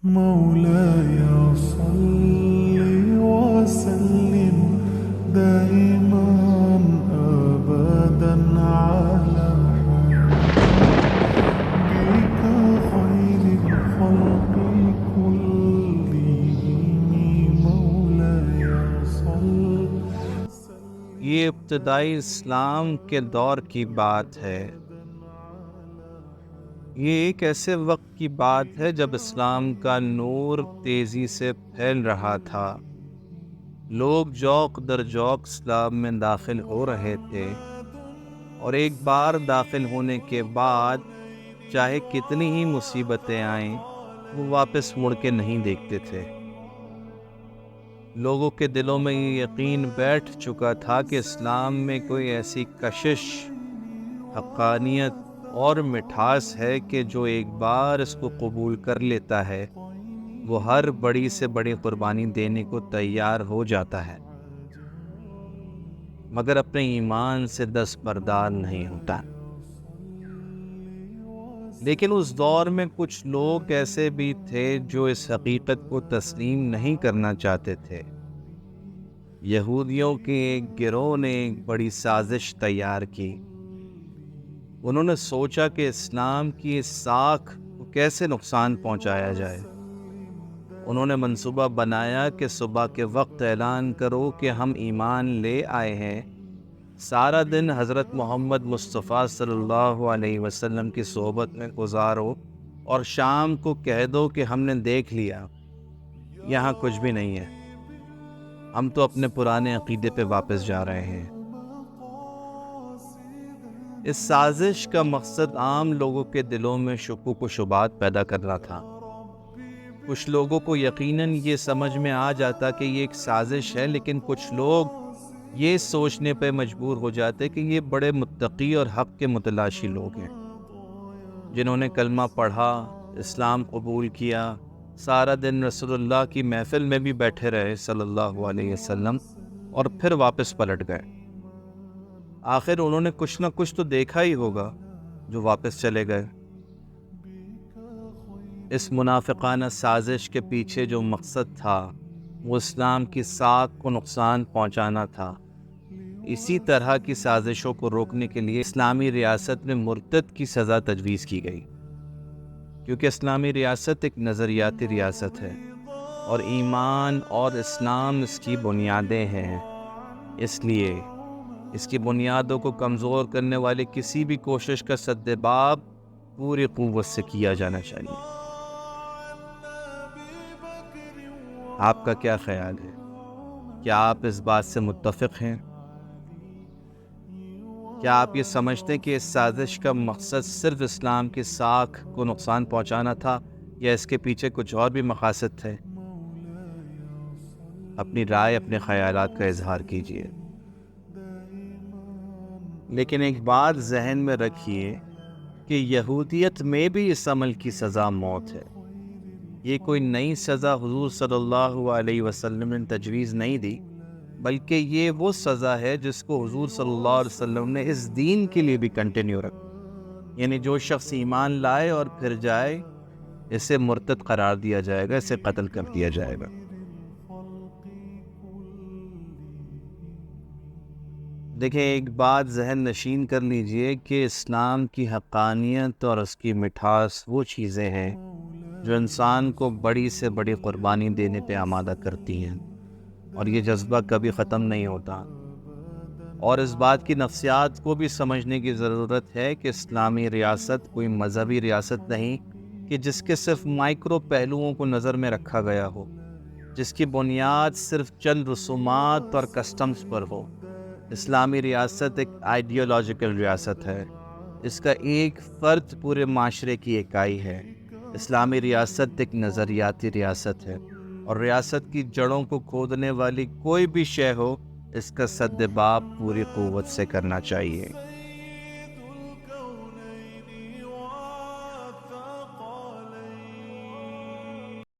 مولاي صل وسلم دائما أبدا على حبيبك خير الخلق كلهم مولاي صل. یہ ابتدائی اسلام کے دور کی بات ہے۔ یہ ایک ایسے وقت کی بات ہے جب اسلام کا نور تیزی سے پھیل رہا تھا۔ لوگ جوق در جوق اسلام میں داخل ہو رہے تھے، اور ایک بار داخل ہونے کے بعد چاہے کتنی ہی مصیبتیں آئیں وہ واپس مڑ کے نہیں دیکھتے تھے۔ لوگوں کے دلوں میں یہ یقین بیٹھ چکا تھا کہ اسلام میں کوئی ایسی کشش، حقانیت اور مٹھاس ہے کہ جو ایک بار اس کو قبول کر لیتا ہے وہ ہر بڑی سے بڑی قربانی دینے کو تیار ہو جاتا ہے، مگر اپنے ایمان سے دستبردار نہیں ہوتا۔ لیکن اس دور میں کچھ لوگ ایسے بھی تھے جو اس حقیقت کو تسلیم نہیں کرنا چاہتے تھے۔ یہودیوں کے ایک گروہ نے ایک بڑی سازش تیار کی۔ انہوں نے سوچا کہ اسلام کی اس ساکھ کو کیسے نقصان پہنچایا جائے۔ انہوں نے منصوبہ بنایا کہ صبح کے وقت اعلان کرو کہ ہم ایمان لے آئے ہیں، سارا دن حضرت محمد مصطفیٰ صلی اللہ علیہ وسلم کی صحبت میں گزارو، اور شام کو کہہ دو کہ ہم نے دیکھ لیا، یہاں کچھ بھی نہیں ہے، ہم تو اپنے پرانے عقیدے پہ واپس جا رہے ہیں۔ اس سازش کا مقصد عام لوگوں کے دلوں میں شکوک و شبہات پیدا کرنا تھا۔ کچھ لوگوں کو یقیناً یہ سمجھ میں آ جاتا کہ یہ ایک سازش ہے، لیکن کچھ لوگ یہ سوچنے پہ مجبور ہو جاتے کہ یہ بڑے متقی اور حق کے متلاشی لوگ ہیں، جنہوں نے کلمہ پڑھا، اسلام قبول کیا، سارا دن رسول اللہ کی محفل میں بھی بیٹھے رہے صلی اللہ علیہ وسلم، اور پھر واپس پلٹ گئے۔ آخر انہوں نے کچھ نہ کچھ تو دیکھا ہی ہوگا جو واپس چلے گئے۔ اس منافقانہ سازش کے پیچھے جو مقصد تھا وہ اسلام کی ساکھ کو نقصان پہنچانا تھا۔ اسی طرح کی سازشوں کو روکنے کے لیے اسلامی ریاست میں مرتد کی سزا تجویز کی گئی، کیونکہ اسلامی ریاست ایک نظریاتی ریاست ہے اور ایمان اور اسلام اس کی بنیادیں ہیں۔ اس لیے اس کی بنیادوں کو کمزور کرنے والے کسی بھی کوشش کا سدباب پوری قوت سے کیا جانا چاہیے۔ آپ کا کیا خیال ہے؟ کیا آپ اس بات سے متفق ہیں؟ کیا آپ یہ سمجھتے ہیں کہ اس سازش کا مقصد صرف اسلام کی ساکھ کو نقصان پہنچانا تھا، یا اس کے پیچھے کچھ اور بھی مقاصد تھے؟ اپنی رائے، اپنے خیالات کا اظہار کیجیے۔ لیکن ایک بات ذہن میں رکھیے کہ یہودیت میں بھی اس عمل کی سزا موت ہے۔ یہ کوئی نئی سزا حضور صلی اللہ علیہ وسلم نے تجویز نہیں دی، بلکہ یہ وہ سزا ہے جس کو حضور صلی اللہ علیہ وسلم نے اس دین کے لیے بھی کنٹینیو رکھا۔ یعنی جو شخص ایمان لائے اور پھر جائے، اسے مرتد قرار دیا جائے گا، اسے قتل کر دیا جائے گا۔ دیکھیں، ایک بات ذہن نشین کر لیجئے کہ اسلام کی حقانیت اور اس کی مٹھاس وہ چیزیں ہیں جو انسان کو بڑی سے بڑی قربانی دینے پہ آمادہ کرتی ہیں، اور یہ جذبہ کبھی ختم نہیں ہوتا۔ اور اس بات کی نفسیات کو بھی سمجھنے کی ضرورت ہے کہ اسلامی ریاست کوئی مذہبی ریاست نہیں کہ جس کے صرف مائکرو پہلوؤں کو نظر میں رکھا گیا ہو، جس کی بنیاد صرف چند رسومات اور کسٹمز پر ہو۔ اسلامی ریاست ایک آئیڈیالوجیکل ریاست ہے، اس کا ایک فرد پورے معاشرے کی اکائی ہے۔ اسلامی ریاست ایک نظریاتی ریاست ہے، اور ریاست کی جڑوں کو کھودنے والی کوئی بھی شے ہو، اس کا سدباب پوری قوت سے کرنا چاہیے۔